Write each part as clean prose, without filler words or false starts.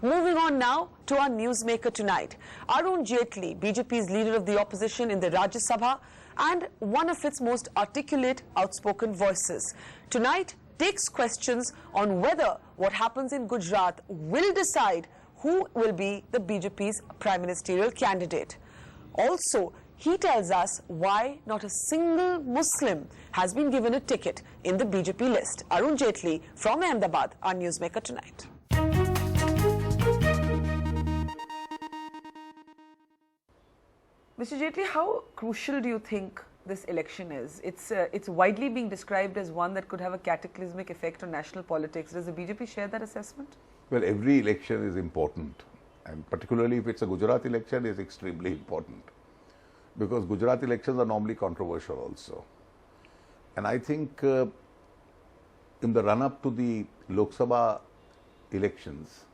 Moving on now to our newsmaker tonight. Arun Jaitley, BJP's leader of the opposition in the Rajya Sabha and one of its most articulate, outspoken voices, tonight takes questions on whether what happens in Gujarat will decide who will be the BJP's prime ministerial candidate. Also, he tells us why not a single Muslim has been given a ticket in the BJP list. Arun Jaitley from Ahmedabad, our newsmaker tonight. Mr. Jaitley, how crucial do you think this election is? It's widely being described as one that could have a cataclysmic effect on national politics. Does the BJP share that assessment? Well, every election is important, and particularly if it's a Gujarat election, is extremely important, because Gujarat elections are normally controversial also. And I think in the run-up to the Lok Sabha elections,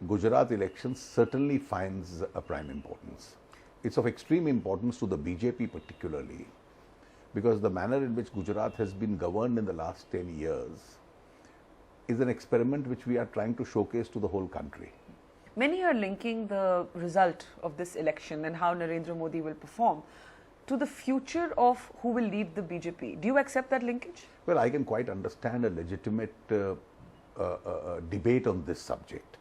Gujarat elections certainly finds a prime importance. It's of extreme importance to the BJP particularly, because the manner in which Gujarat has been governed in the last 10 years is an experiment which we are trying to showcase to the whole country. Many are linking the result of this election and how Narendra Modi will perform to the future of who will lead the BJP. Do you accept that linkage? Well, I can quite understand a legitimate debate on this subject,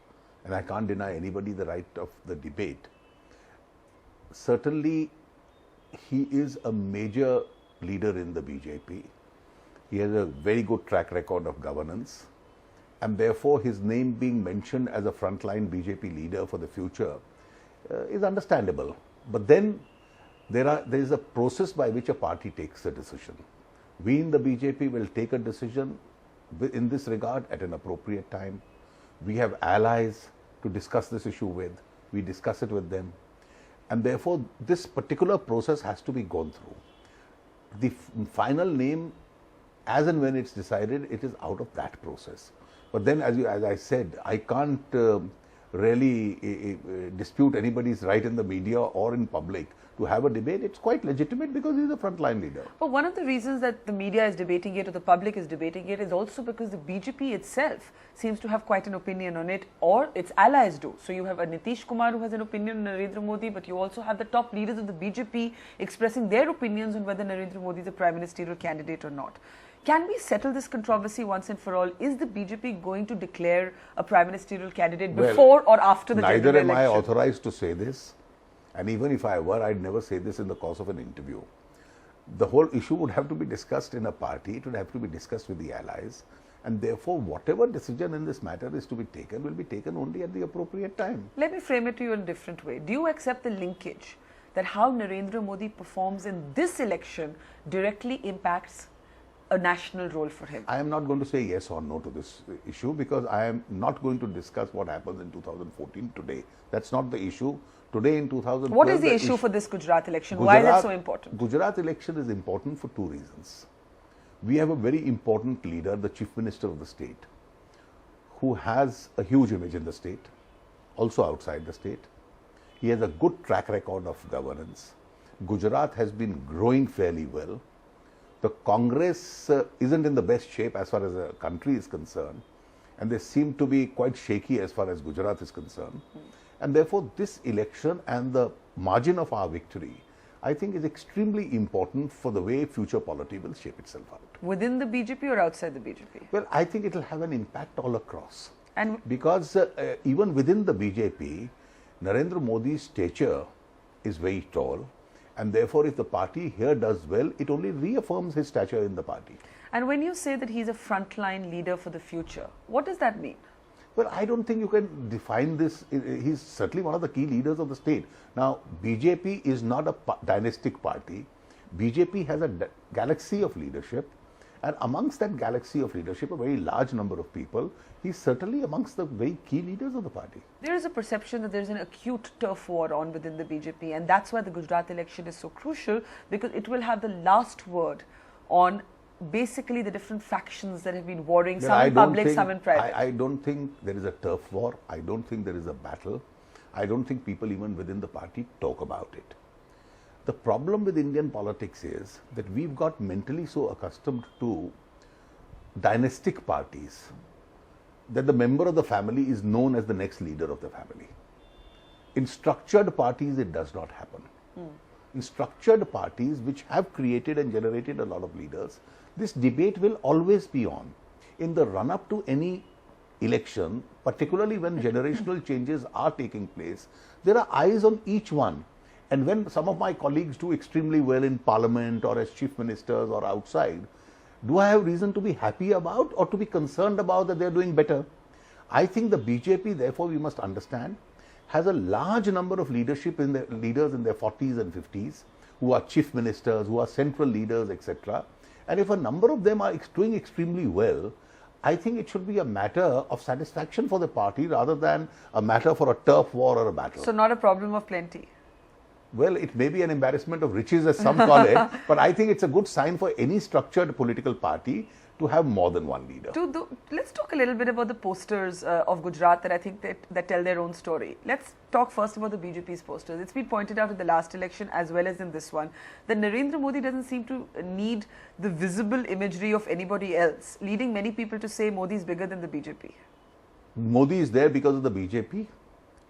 and I can't deny anybody the right of the debate. Certainly, he is a major leader in the BJP. He has a very good track record of governance, and therefore his name being mentioned as a frontline BJP leader for the future is understandable. But then there is a process by which a party takes a decision. We in the BJP will take a decision in this regard at an appropriate time. We have allies to discuss this issue with. We discuss it with them, and therefore this particular process has to be gone through. The final name, as and when it's decided, it is out of that process. But then, as I said, I can't really dispute anybody's right in the media or in public to have a debate. It's quite legitimate because he's a frontline leader. But one of the reasons that the media is debating it or the public is debating it is also because the BJP itself seems to have quite an opinion on it, or its allies do. So you have a Nitish Kumar who has an opinion on Narendra Modi, but you also have the top leaders of the BJP expressing their opinions on whether Narendra Modi is a prime ministerial candidate or not. Can we settle this controversy once and for all? Is the BJP going to declare a prime ministerial candidate before or after the general election? Neither am I authorized to say this, and even if I were, I'd never say this in the course of an interview. The whole issue would have to be discussed in a party, it would have to be discussed with the allies, and therefore whatever decision in this matter is to be taken will be taken only at the appropriate time. Let me frame it to you in a different way. Do you accept the linkage that how Narendra Modi performs in this election directly impacts a national role for him? I am not going to say yes or no to this issue, because I am not going to discuss what happens in 2014 today. That's not the issue. Today in 2012... What is the issue for this Gujarat election? Why is it so important? Gujarat election is important for two reasons. We have a very important leader, the Chief Minister of the state, who has a huge image in the state, also outside the state. He has a good track record of governance. Gujarat has been growing fairly well. The Congress isn't in the best shape as far as the country is concerned, and they seem to be quite shaky as far as Gujarat is concerned. And therefore, this election and the margin of our victory, I think, is extremely important for the way future polity will shape itself out. Within the BJP or outside the BJP? Well, I think it will have an impact all across. And because even within the BJP, Narendra Modi's stature is very tall. And therefore, if the party here does well, it only reaffirms his stature in the party. And when you say that he's a frontline leader for the future, what does that mean? Well, I don't think you can define this. He's certainly one of the key leaders of the state. Now, BJP is not a dynastic party. BJP has a galaxy of leadership. And amongst that galaxy of leadership, a very large number of people, he's certainly amongst the very key leaders of the party. There is a perception that there's an acute turf war on within the BJP, and that's why the Gujarat election is so crucial, because it will have the last word on basically the different factions that have been warring, some in public, some in private. I don't think there is a turf war. I don't think there is a battle. I don't think people even within the party talk about it. The problem with Indian politics is that we've got mentally so accustomed to dynastic parties that the member of the family is known as the next leader of the family. In structured parties, it does not happen. In structured parties, which have created and generated a lot of leaders, this debate will always be on. In the run-up to any election, particularly when generational changes are taking place, there are eyes on each one. And when some of my colleagues do extremely well in parliament or as chief ministers or outside, do I have reason to be happy about or to be concerned about that they are doing better? I think the BJP, therefore, we must understand, has a large number of leaders in their 40s and 50s who are chief ministers, who are central leaders, etc. And if a number of them are doing extremely well, I think it should be a matter of satisfaction for the party rather than a matter for a turf war or a battle. So not a problem of plenty? Well, it may be an embarrassment of riches as some call it, but I think it's a good sign for any structured political party to have more than one leader. Let's talk a little bit about the posters of Gujarat that I think that tell their own story. Let's talk first about the BJP's posters. It's been pointed out in the last election as well as in this one that Narendra Modi doesn't seem to need the visible imagery of anybody else, leading many people to say Modi is bigger than the BJP. Modi is there because of the BJP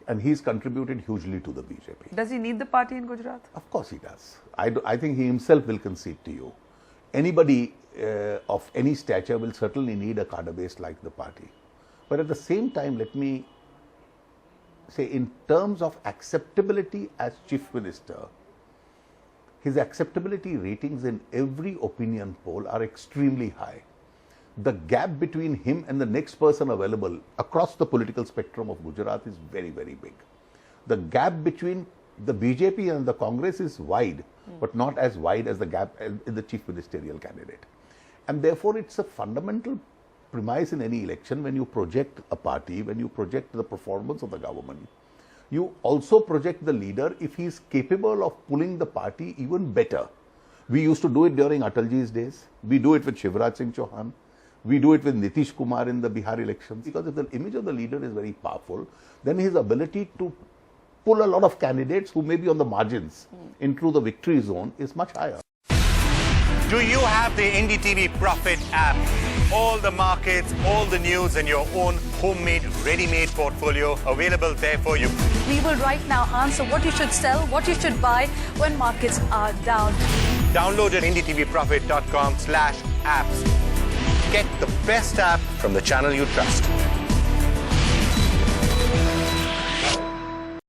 and he's contributed hugely to the BJP. Does he need the party in Gujarat? Of course he does. I think he himself will concede to you. Anybody of any stature will certainly need a cadre base like the party. But at the same time, let me say, in terms of acceptability as chief minister, his acceptability ratings in every opinion poll are extremely high. The gap between him and the next person available across the political spectrum of Gujarat is very, very big. The gap between the BJP and the Congress is wide, but not as wide as the gap in the chief ministerial candidate. And therefore, it's a fundamental premise in any election when you project a party, when you project the performance of the government. You also project the leader if he is capable of pulling the party even better. We used to do it during Atalji's days. We do it with Shivraj Singh Chauhan. We do it with Nitish Kumar in the Bihar elections. Because if the image of the leader is very powerful, then his ability to pull a lot of candidates who may be on the margins into the victory zone is much higher. Do you have the NDTV Profit app? All the markets, all the news and your own homemade, ready-made portfolio available there for you. We will right now answer what you should sell, what you should buy when markets are down. Download at ndtvprofit.com/apps. Get the best app from the channel you trust.